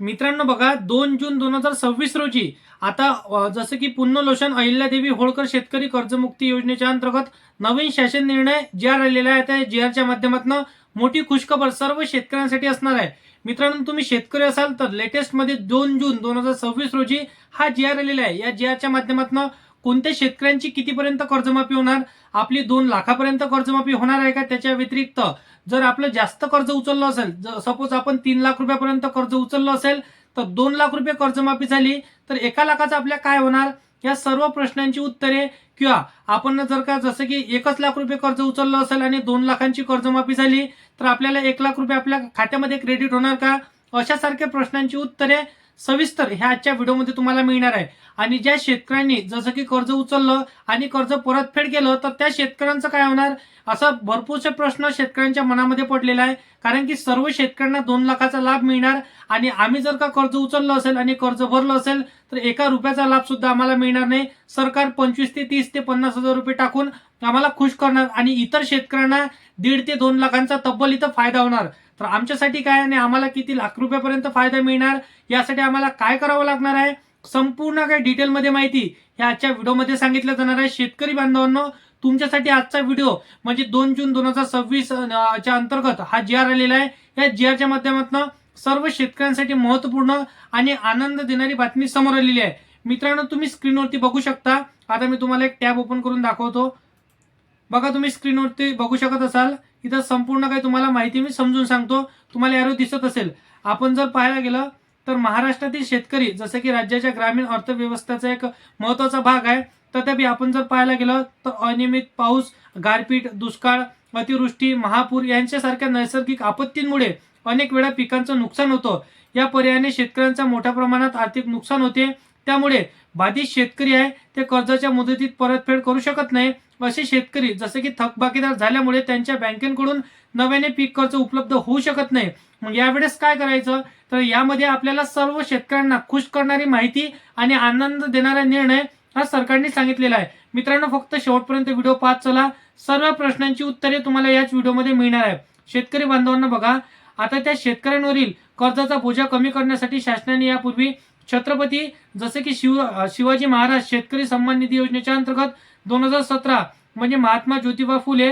मित्रांनो बघा, 2 जून 2026 रोजी आता जसं की पुनर्लोशन अहिल्यादेवी होळकर शेतकरी कर्जमुक्ती योजनेच्या अंतर्गत नवीन शासन निर्णय जी आर आलेला आहे. त्या जी आरच्या माध्यमातून मोठी खुशखबर सर्व शेतकऱ्यांसाठी असणार आहे. मित्रांनो, तुम्ही शेतकरी असाल तर लेटेस्ट मध्ये 2 जून 2026 रोजी हा जी आर आलेला आहे. या जी आरच्या माध्यमातून कोणत्या शेतकऱ्यांची कितीपर्यंत कर्जमाफी होणार, आपली 2 लाखापर्यंत कर्जमाफी होणार आहे का, त्याच्या व्यतिरिक्त जर आपलं जास्त कर्ज उचललं असेल, सपोज आपण 3 लाख रुपयापर्यंत कर्ज उचललं असेल तर 2 लाख रुपये कर्जमाफी झाली तर 1 लाखाचं आपल्या काय होणार, या सर्व प्रश्नांची उत्तरे, किंवा आपण जर का जसं की 1 लाख रुपये कर्ज उचललं असेल आणि 2 लाखांची कर्जमाफी झाली तर आपल्याला 1 लाख रुपये आपल्या खात्यामध्ये क्रेडिट होणार का, अशा सारख्या प्रश्नांची उत्तरे सविस्तर ह्या आजच्या व्हिडिओमध्ये तुम्हाला मिळणार आहे. आणि ज्या शेतकऱ्यांनी जसं की कर्ज उचललं आणि कर्ज परतफेड केलं तर त्या शेतकऱ्यांचं काय होणार, असा भरपूरसे प्रश्न शेतकऱ्यांच्या मनामध्ये पडलेला आहे. कारण की सर्व शेतकऱ्यांना 2 लाखाचा लाभ मिळणार आणि आम्ही जर का कर्ज उचललं असेल आणि कर्ज भरलं असेल तर 1 रुपयाचा लाभ सुद्धा आम्हाला मिळणार नाही. सरकार 25 ते 30 ते 50 हजार रुपये टाकून आम्हाला खुश करणार आणि इतर शेतकऱ्यांना 1.5 ते 2 लाखांचा तब्बल इथं फायदा होणार. तर आमच्यासाठी काय आणि आम्हाला किती लाख रुपयापर्यंत फायदा मिळणार, यासाठी आम्हाला काय करावं लागणार आहे, संपूर्ण काही डिटेलमध्ये माहिती ह्या आजच्या व्हिडिओमध्ये सांगितलं जाणार आहे. शेतकरी बांधवांनो, तुमच्यासाठी आजचा व्हिडिओ म्हणजे 2 जून 2026 च्या अंतर्गत हा जी आर आलेला आहे. या जी आरच्या माध्यमातून सर्व शेतकऱ्यांसाठी महत्त्वपूर्ण आणि आनंद देणारी बातमी समोर आलेली आहे. मित्रांनो, तुम्ही स्क्रीनवरती बघू शकता. आता मी तुम्हाला एक टॅब ओपन करून दाखवतो. बघा, तुम्ही स्क्रीनवरती बघू शकत असाल. इथं संपूर्ण काही तुम्हाला माहिती मी समजून सांगतो. तुम्हाला एरो दिसत असेल. आपण जर पाहायला गेलं तर महाराष्ट्रातील शेतकरी जसं की राज्याच्या ग्रामीण अर्थव्यवस्थेचा एक महत्त्वाचा भाग आहे. तथापि आपण जर पाहायला गेलं तर अनियमित पाऊस, गारपीट, दुष्काळ, अतिवृष्टी, महापूर यांच्यासारख्या नैसर्गिक आपत्तींमुळे अनेक वेळा पिकांचं नुकसान होतं. या पर्यायाने शेतकऱ्यांचा मोठ्या प्रमाणात आर्थिक नुकसान होते. त्यामुळे बाधित शेतकरी आहे ते कर्जाच्या मुदतीत परतफेड करू शकत नाही. असे शेतकरी जसे की थकबाकीदार झाल्यामुळे त्यांच्या बँकेकडून नव्याने पीक कर्ज उपलब्ध होऊ शकत नाही. मग यावेळेस काय करायचं, तर यामध्ये आपल्याला सर्व शेतकऱ्यांना खुश करणारी माहिती आणि आनंद देणारा निर्णय हा सरकारने सांगितलेला आहे. मित्रांनो, फक्त शेवटपर्यंत व्हिडिओ पाहत चला. सर्व प्रश्नांची उत्तरे तुम्हाला याच व्हिडिओमध्ये मिळणार आहे. शेतकरी बांधवांना बघा, आता त्या शेतकऱ्यांवरील कर्जाचा बोजा कमी करण्यासाठी शासनाने यापूर्वी छत्रपती जसे की शिवाजी महाराज शेतकरी सन्मान निधी योजनेच्या अंतर्गत 2017 म्हणजे महात्मा ज्योतिबा फुले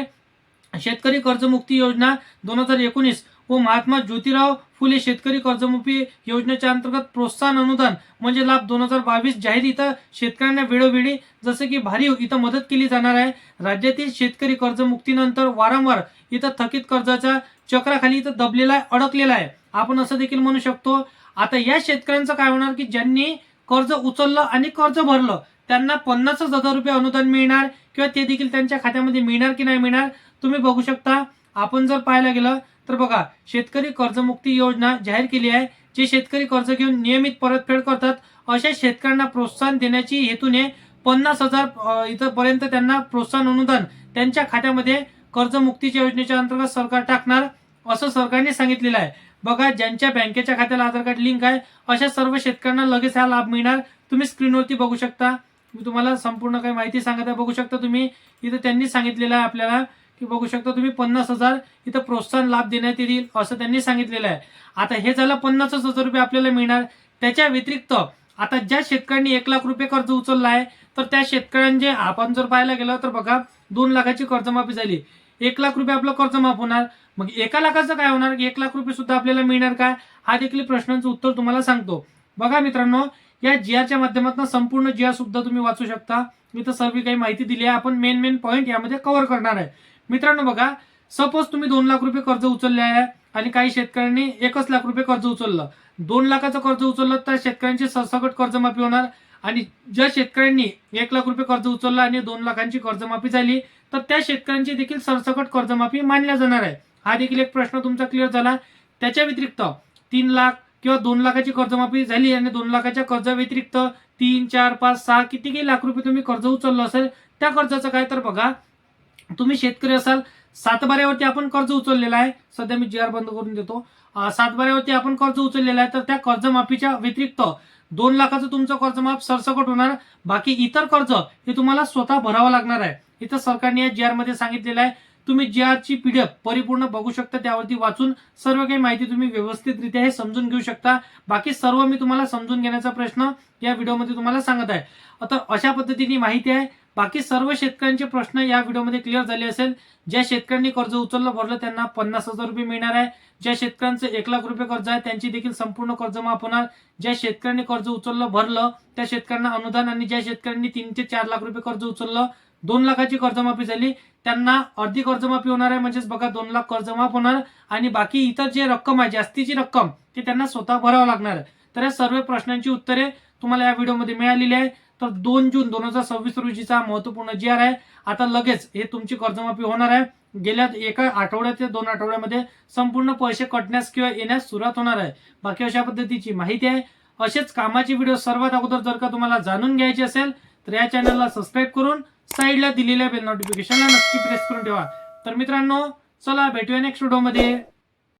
शेतकरी कर्जमुक्ती योजना 2019 व महात्मा ज्योतिराव फुले शेतकरी कर्जमुक्ती योजनेच्या अंतर्गत प्रोत्साहन अनुदान म्हणजे लाभ 2022 जाहीर इथं शेतकऱ्यांना वेळोवेळी जसे की भरीव इथं मदत केली जाणार आहे. राज्यातील शेतकरी कर्जमुक्तीनंतर वारंवार इथं थकीत कर्जाच्या चक्राखाली इथं दबलेला आहे, अडकलेला आहे, आपण असं देखील म्हणू शकतो. आता या शेतकऱ्यांचं काय होणार की ज्यांनी कर्ज उचललं आणि कर्ज भरलं त्यांना 50,000 रुपये अनुदान मिळणार, किंवा ते देखील त्यांच्या खात्यामध्ये मिळणार की नाही मिळणार तुम्ही बघू शकता. आपण जर पाहायला गेलं तर बघा, शेतकरी कर्जमुक्ती योजना जाहीर केली आहे. जे शेतकरी कर्ज घेऊन नियमित परतफेड करतात अशा शेतकऱ्यांना प्रोत्साहन देण्याची हेतूने 50,000 इथं पर्यंत त्यांना प्रोत्साहन अनुदान त्यांच्या खात्यामध्ये कर्जमुक्तीच्या योजनेच्या अंतर्गत सरकार टाकणार, असं सरकारने सांगितलेलं आहे. बघा, ज्यांच्या बँकेच्या खात्याला आधार कार्ड लिंक आहे अशा सर्व शेतकऱ्यांना लगेच हा लाभ मिळणार. तुम्ही स्क्रीनवरती बघू शकता. मी तुम्हाला संपूर्ण काही माहिती सांगत आहे, बघू शकता तुम्ही. इथं त्यांनी सांगितलेलं आहे आपल्याला की बघू शकता तुम्ही 50,000 इथं प्रोत्साहन लाभ देण्यात येईल असं त्यांनी सांगितलेलं आहे. आता हे झालं 50,000 रुपये आपल्याला मिळणार. त्याच्या व्यतिरिक्त आता ज्या शेतकऱ्यांनी 1 लाख रुपये कर्ज उचललं आहे तर त्या शेतकऱ्यांचे आपण जर पाहायला गेलं तर बघा, 2 लाखाची कर्जमाफी झाली, 1 लाख रुपये आपलं कर्ज माफ होणार. मग 1 लाखाचं काय होणार, 1 लाख रुपये सुद्धा आपल्याला मिळणार का, हा देखील प्रश्नांचं उत्तर तुम्हाला सांगतो. बघा मित्रांनो, या जी आरच्या माध्यमातून संपूर्ण जी आर सुद्धा तुम्ही वाचू शकता. इथं सर्व काही माहिती दिली आहे. आपण मेन पॉईंट यामध्ये कव्हर करणार आहे. मित्रांनो बघा, सपोज तुम्ही 2 लाख रुपये कर्ज उचलले आहे आणि काही शेतकऱ्यांनी 1 लाख रुपये कर्ज उचललं. 2 लाखाचं कर्ज उचललं तर शेतकऱ्यांची सरसकट कर्जमाफी होणार. आणि ज्या शेतकऱ्यांनी 1 लाख रुपये कर्ज उचललं आणि 2 लाखांची कर्जमाफी झाली तर त्या शेतकऱ्यांची देखील सरसकट कर्जमाफी मानल्या जाणार आहे. हा देखील एक प्रश्न तुमचा क्लिअर झाला. त्याच्या व्यतिरिक्त 3 लाख किंवा 2 लाखाची कर्जमाफी झाली आणि 2 लाखाच्या कर्जा व्यतिरिक्त 3, 4, 5, 6 कितीही लाख रुपये तुम्ही कर्ज उचललं असेल त्या कर्जाचं काय, तर बघा, तुम्ही शेतकरी असाल, 7/12वरती आपण कर्ज उचललेलं आहे. सध्या मी जी आर बंद करून देतो. 7/12वरती आपण कर्ज उचललेलं आहे तर त्या कर्जमाफीच्या व्यतिरिक्त 2 लाखाचं तुमचं कर्जमाफ सरसकट होणार. बाकी इतर कर्ज हे तुम्हाला स्वतः भरावं लागणार आहे. इथं सरकारने या जी आर मध्ये सांगितलेलं आहे. तुम्ही GR ची PDF परिपूर्ण बघू शकता, त्यावरती वाचून सर्व काही माहिती तुम्ही व्यवस्थितरित्या हे समजून घेऊ शकता. बाकी सर्व मी तुम्हाला समजून घेण्याचा प्रश्न या व्हिडिओमध्ये तुम्हाला सांगत आहे. आता अशा पद्धतीने माहिती आहे. बाकी सर्व शेतकऱ्यांचे प्रश्न या व्हिडिओमध्ये क्लिअर झाले असेल. ज्या शेतकऱ्यांनी कर्ज उचललं भरलं त्यांना 50,000 रुपये मिळणार आहे. ज्या शेतकऱ्यांचं 1,00,000 रुपये कर्ज आहे त्यांची देखील संपूर्ण कर्ज माफ होणार. ज्या शेतकऱ्यांनी कर्ज उचललं भरलं त्या शेतकऱ्यांना अनुदान, आणि ज्या शेतकऱ्यांनी 3 ते 4 लाख रुपये कर्ज उचललं 2 लाखाची कर्जमाफी झाली त्यांना अर्धी कर्जमाफी होणार आहे. म्हणजेच बघा 2 लाख कर्ज माफ होणार, आणि बाकी इतर जे रक्कम आहे जास्तीची रक्कम ती त्यांना स्वतः भरावं लागणार आहे. तर या सर्व प्रश्नांची उत्तरे तुम्हाला या व्हिडिओमध्ये मिळालेली आहे. तर 2 जून 2026 रोजीचा महत्त्वपूर्ण GR आहे. आता लगेच हे तुमची कर्जमाफी होणार आहे. गेल्या एका आठवड्यात ते 2 आठवड्यामध्ये संपूर्ण पैसे कटण्यास किंवा येण्यास सुरुवात होणार आहे. बाकी अशा पद्धतीची माहिती आहे. असेच कामाची व्हिडिओ सर्वात अगोदर जर का तुम्हाला जाणून घ्यायची असेल तर या चॅनलला सबस्क्राईब करून साईडला दिलेल्या बेल नोटिफिकेशनला नक्की प्रेस करून ठेवा. तर मित्रांनो, चला भेटूया नेक्स्ट व्हिडिओमध्ये.